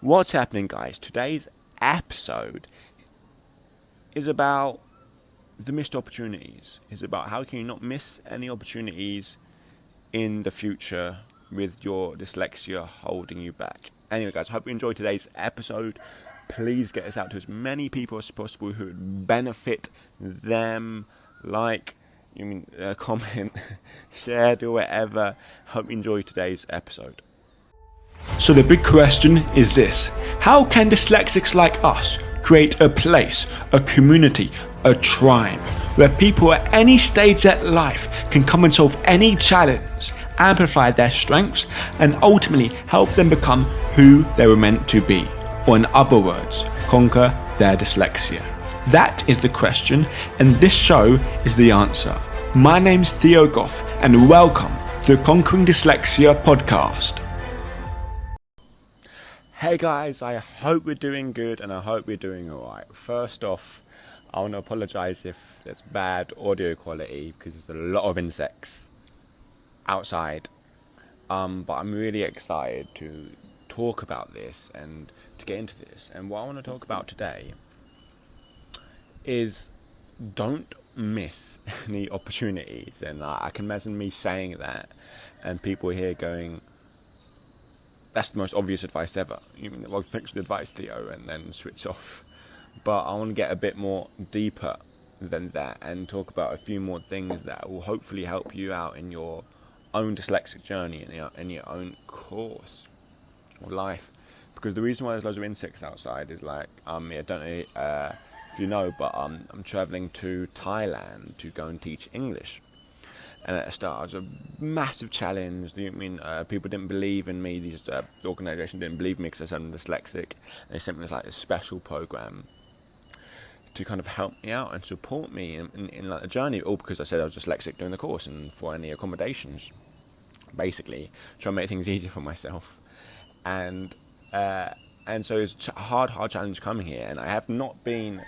What's happening, guys? Today's episode is about the missed opportunities. It's about how can you not miss any opportunities in the future with your dyslexia holding you back. Anyway, guys, I hope you enjoyed today's episode. Please get this out to as many people as possible who would benefit them. Comment, share, do whatever. Hope you enjoy today's episode. So the big question is this: how can dyslexics like us create a place, a community, a tribe where people at any stage of life can come and solve any challenge, amplify their strengths, and ultimately help them become who they were meant to be, or in other words, conquer their dyslexia? That is the question, and this show is the answer. My name's Theo Goff, and welcome to the Conquering Dyslexia podcast. Hey guys, I hope we're doing good and I hope we're doing alright. First off, I want to apologise if there's bad audio quality because there's a lot of insects outside. But I'm really excited to talk about this and to get into this. And what I want to talk about today is don't miss any opportunities. And I can imagine me saying that and people here going, that's the most obvious advice ever. You mean, well, thanks for the advice, Theo, and then switch off. But I want to get a bit more deeper than that and talk about a few more things that will hopefully help you out in your own dyslexic journey, in your own course of life. Because the reason why there's loads of insects outside is I don't know if you know, but I'm travelling to Thailand to go and teach English. And at the start, it was a massive challenge. People didn't believe in me. The organisation didn't believe in me because I said I'm dyslexic. And they sent me this special program to kind of help me out and support me in the journey. All because I said I was dyslexic during the course and for any accommodations, basically trying to make things easier for myself. And so it's a hard challenge coming here. And I have not been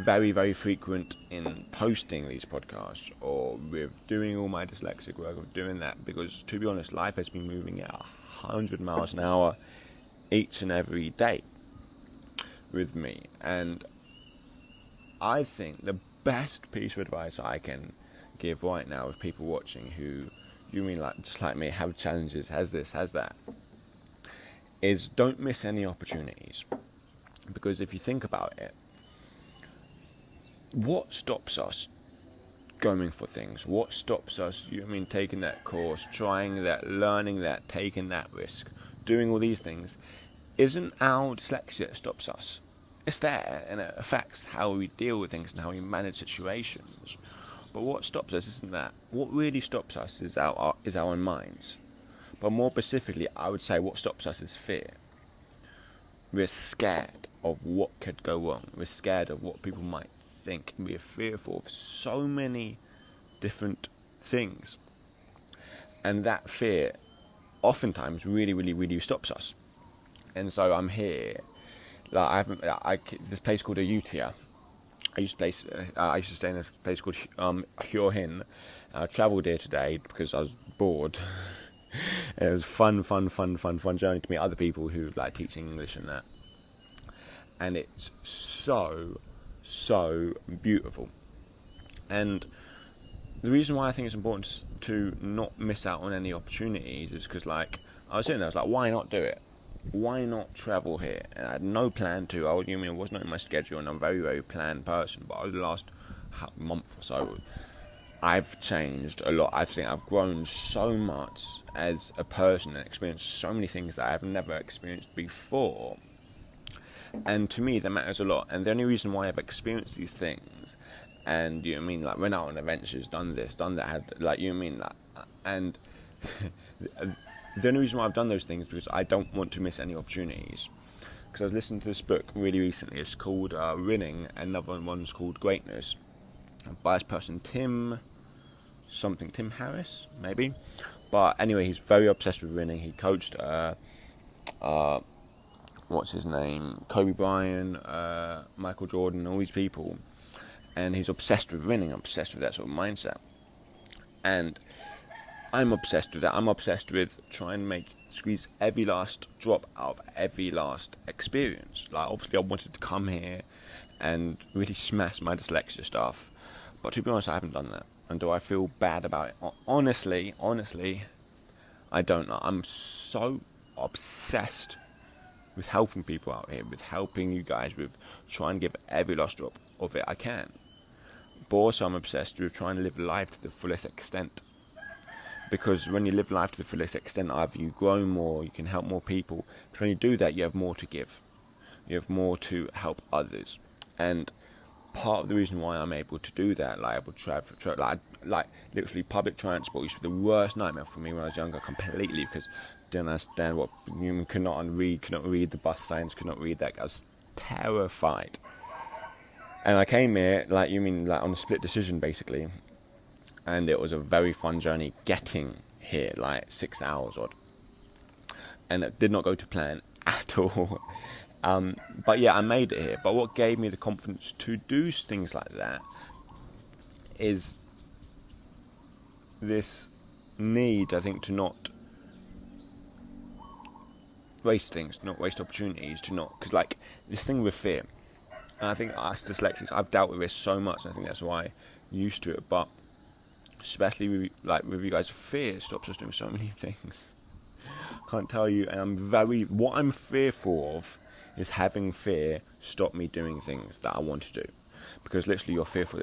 very, very frequent in posting these podcasts or with doing all my dyslexic work of doing that because, to be honest, life has been moving at 100 miles an hour each and every day with me. And I think the best piece of advice I can give right now with people watching who just like me, have challenges, has this, has that, is don't miss any opportunities. Because if you think about it, what stops us going for things? What stops us, taking that course, trying that, learning that, taking that risk, doing all these things? Isn't our dyslexia that stops us? It's there, and it affects how we deal with things and how we manage situations. But what stops us isn't that. What really stops us is our own minds. But more specifically, I would say what stops us is fear. We're scared of what could go wrong. We're scared of what people might think, and we're fearful of so many different things, and that fear oftentimes really, really, really stops us. And so I'm here. This place called Ayutthaya. I used to stay in this place called Hyo Hin. I travelled here today because I was bored. And it was fun journey to meet other people who like teaching English and that. And it's so beautiful. And the reason why I think it's important to not miss out on any opportunities is because I was sitting there, I was like, why not do it? Why not travel here? And I had no plan to. It was not in my schedule, and I'm a very, very planned person. But over the last month or so, I've changed a lot. I've grown so much as a person and experienced so many things that I've never experienced before. And to me, that matters a lot. And the only reason why I've experienced these things, and went out on adventures, done this, done that, and the only reason why I've done those things is because I don't want to miss any opportunities. Because I was listening to this book really recently. It's called Winning, and another one's called Greatness, by this person Tim Harris, maybe. But anyway, he's very obsessed with winning. He coached what's his name, Kobe Bryant, Michael Jordan, all these people, and he's obsessed with winning, obsessed with that sort of mindset. And I'm obsessed with that. I'm obsessed with trying to make squeeze every last drop out of every last experience. Like, obviously I wanted to come here and really smash my dyslexia stuff, but to be honest, I haven't done that. And do I feel bad about it? Honestly, I don't know. I'm so obsessed with helping people out here, with helping you guys, with trying to give every last drop of it I can. But also I'm obsessed with trying to live life to the fullest extent. Because when you live life to the fullest extent, either you grow more, you can help more people. But when you do that, you have more to give. You have more to help others. And part of the reason why I'm able to do that, like able to travel, like literally public transport used to be the worst nightmare for me when I was younger, completely, because I didn't understand what you could not read the bus signs, could not read that. I was terrified. And I came here, like on a split decision basically, and it was a very fun journey getting here, like 6 hours odd, and it did not go to plan at all. But yeah, I made it here. But what gave me the confidence to do things like that is this need, I think, to not waste things, to not waste opportunities, because like this thing with fear, and I think us dyslexics, I've dealt with this so much, and I think that's why I'm used to it, but especially with you guys, fear stops us doing so many things. Can't tell you, and what I'm fearful of is having fear stop me doing things that I want to do. Because literally you're fearful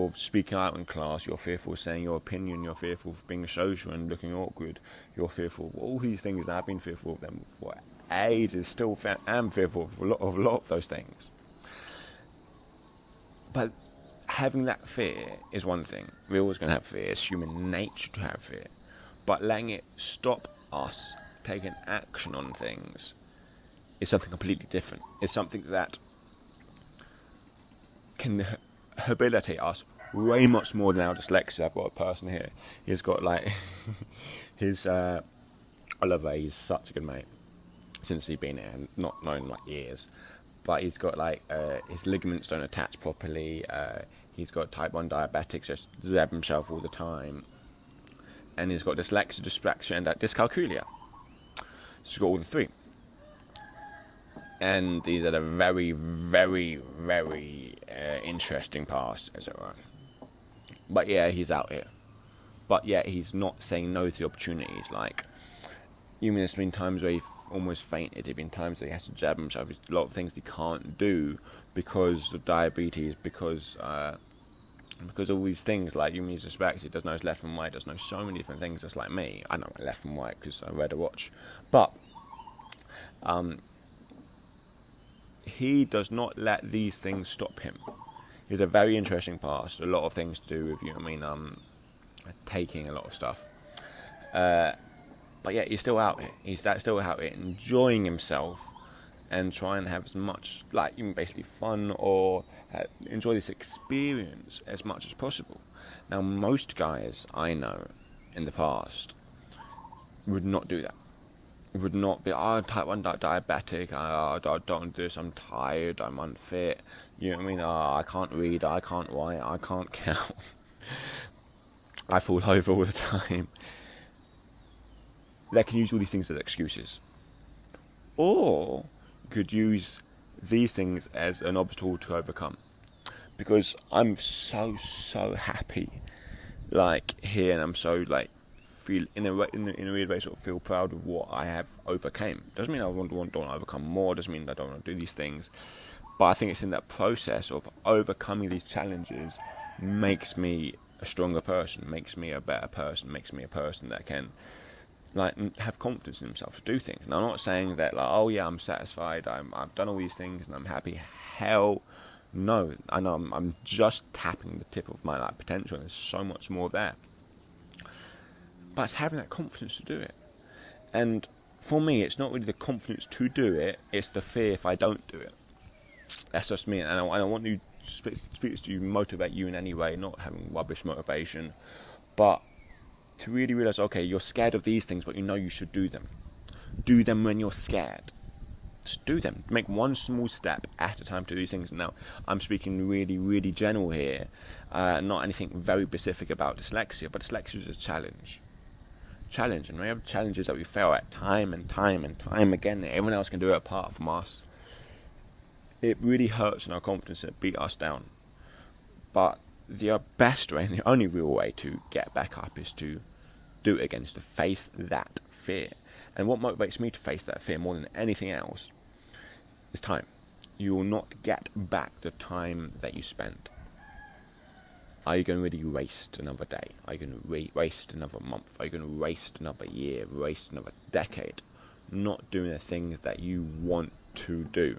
of speaking out in class, you're fearful of saying your opinion, you're fearful of being social and looking awkward, you're fearful of all these things, and I've been fearful of them for ages, still am fearful of a lot of those things. But having that fear is one thing. We're always going to have fear. It's human nature to have fear. But letting it stop us taking action on things is something completely different. It's something that can rehabilitate us way much more than our dyslexia. I've got a person here. He's got like his Oliver. He's such a good mate since he's been here, and not known like years. But he's got like his ligaments don't attach properly. He's got type 1 diabetic, just zab himself all the time, and he's got dyslexia, dyspraxia, and dyscalculia. So he's got all the three. And these are the very, very, very interesting past, as it were. But yeah, he's out here. But yeah, he's not saying no to the opportunities. Like, there's been times where he almost fainted. There's been times where he has to jab himself. There's a lot of things he can't do because of diabetes, because all these things, like he's dyslexic, doesn't know his left and right, doesn't know so many different things, just like me. I know my left and right because I read a watch. But he does not let these things stop him. He's a very interesting past. A lot of things to do with taking a lot of stuff. But yeah, he's still out here. He's still out here enjoying himself and trying to have as much, like, even basically fun or enjoy this experience as much as possible. Now, most guys I know in the past would not do that. Would not be, type 1 diabetic, I don't do this, I'm tired, I'm unfit, you know what I mean, I can't read, I can't write, I can't count, I fall over all the time. They can use all these things as excuses. Or you could use these things as an obstacle to overcome. Because I'm so happy, like, here, and I'm so, like, feel in a weird way, sort of feel proud of what I have overcame. Doesn't mean I don't want to overcome more, doesn't mean I don't want to do these things, but I think it's in that process of overcoming these challenges makes me a stronger person, makes me a better person, makes me a person that can, like, have confidence in himself to do things. And I'm not saying that, like, oh yeah, I'm satisfied, I've done all these things and I'm happy. Hell no. I know I'm just tapping the tip of my, like, potential, and there's so much more there. But it's having that confidence to do it. And for me, it's not really the confidence to do it, it's the fear if I don't do it. That's just me, and I want to speak to you, motivate you in any way, not having rubbish motivation, but to really realise, okay, you're scared of these things, but you know you should do them. Do them when you're scared. Just do them. Make one small step at a time to do these things. Now, I'm speaking really, really general here, not anything very specific about dyslexia, but dyslexia is a challenge. challenge, and we have challenges that we fail at time and time and time again. Everyone else can do it apart from us. It really hurts in our confidence and it beats us down. But the best way and the only real way to get back up is to do it again, is to face that fear. And what motivates me to face that fear more than anything else is time. You will not get back the time that you spent. Are you going to really waste another day? Are you going to waste another month? Are you going to waste another year? Waste another decade? Not doing the things that you want to do,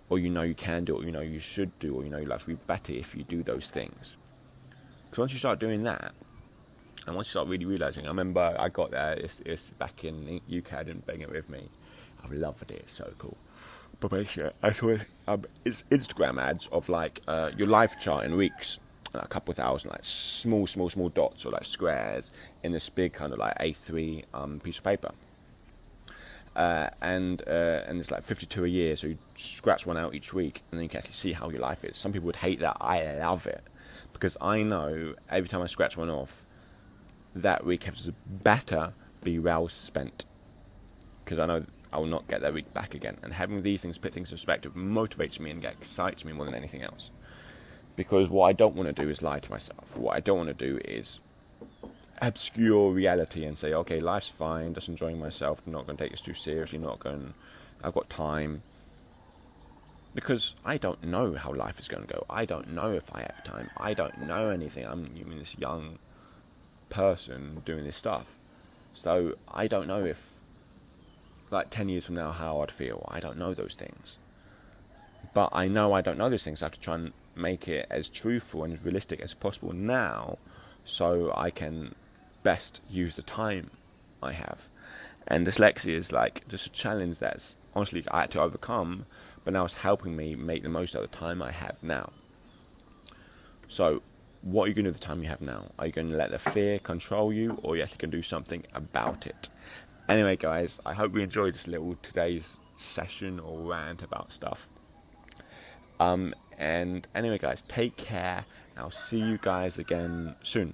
or you know you can do, or you know you should do, or you know your life will be better if you do those things. Because once you start doing that, and once you start really realising, I remember I got there, it's back in the UK, I didn't bring it with me. I loved it, it's so cool. But basically, I saw it's Instagram ads of like your life chart in weeks, like a couple of thousand, like small dots or like squares in this big kind of like A3 piece of paper. And it's like 52 a year, so you scratch one out each week, and then you can actually see how your life is. Some people would hate that. I love it, because I know every time I scratch one off, that week has better be well spent, because I know I will not get that week back again. And having these things, put things in perspective, motivates me and excites me more than anything else. Because what I don't want to do is lie to myself. What I don't want to do is obscure reality and say, okay, life's fine, just enjoying myself, I'm not going to take this too seriously, I've got time. Because I don't know how life is going to go. I don't know if I have time. I don't know anything. I'm this young person doing this stuff. So I don't know if, like 10 years from now, how I'd feel. I don't know those things. But I know I don't know those things. I have to try and make it as truthful and as realistic as possible now, so I can best use the time I have. And dyslexia is like just a challenge that's honestly I had to overcome, but now it's helping me make the most of the time I have now. So what are you going to do with the time you have now? Are you going to let the fear control you, or are you actually going to do something about it? Anyway, guys, I hope you enjoyed this little today's session or rant about stuff. And anyway, guys, take care. I'll see you guys again soon.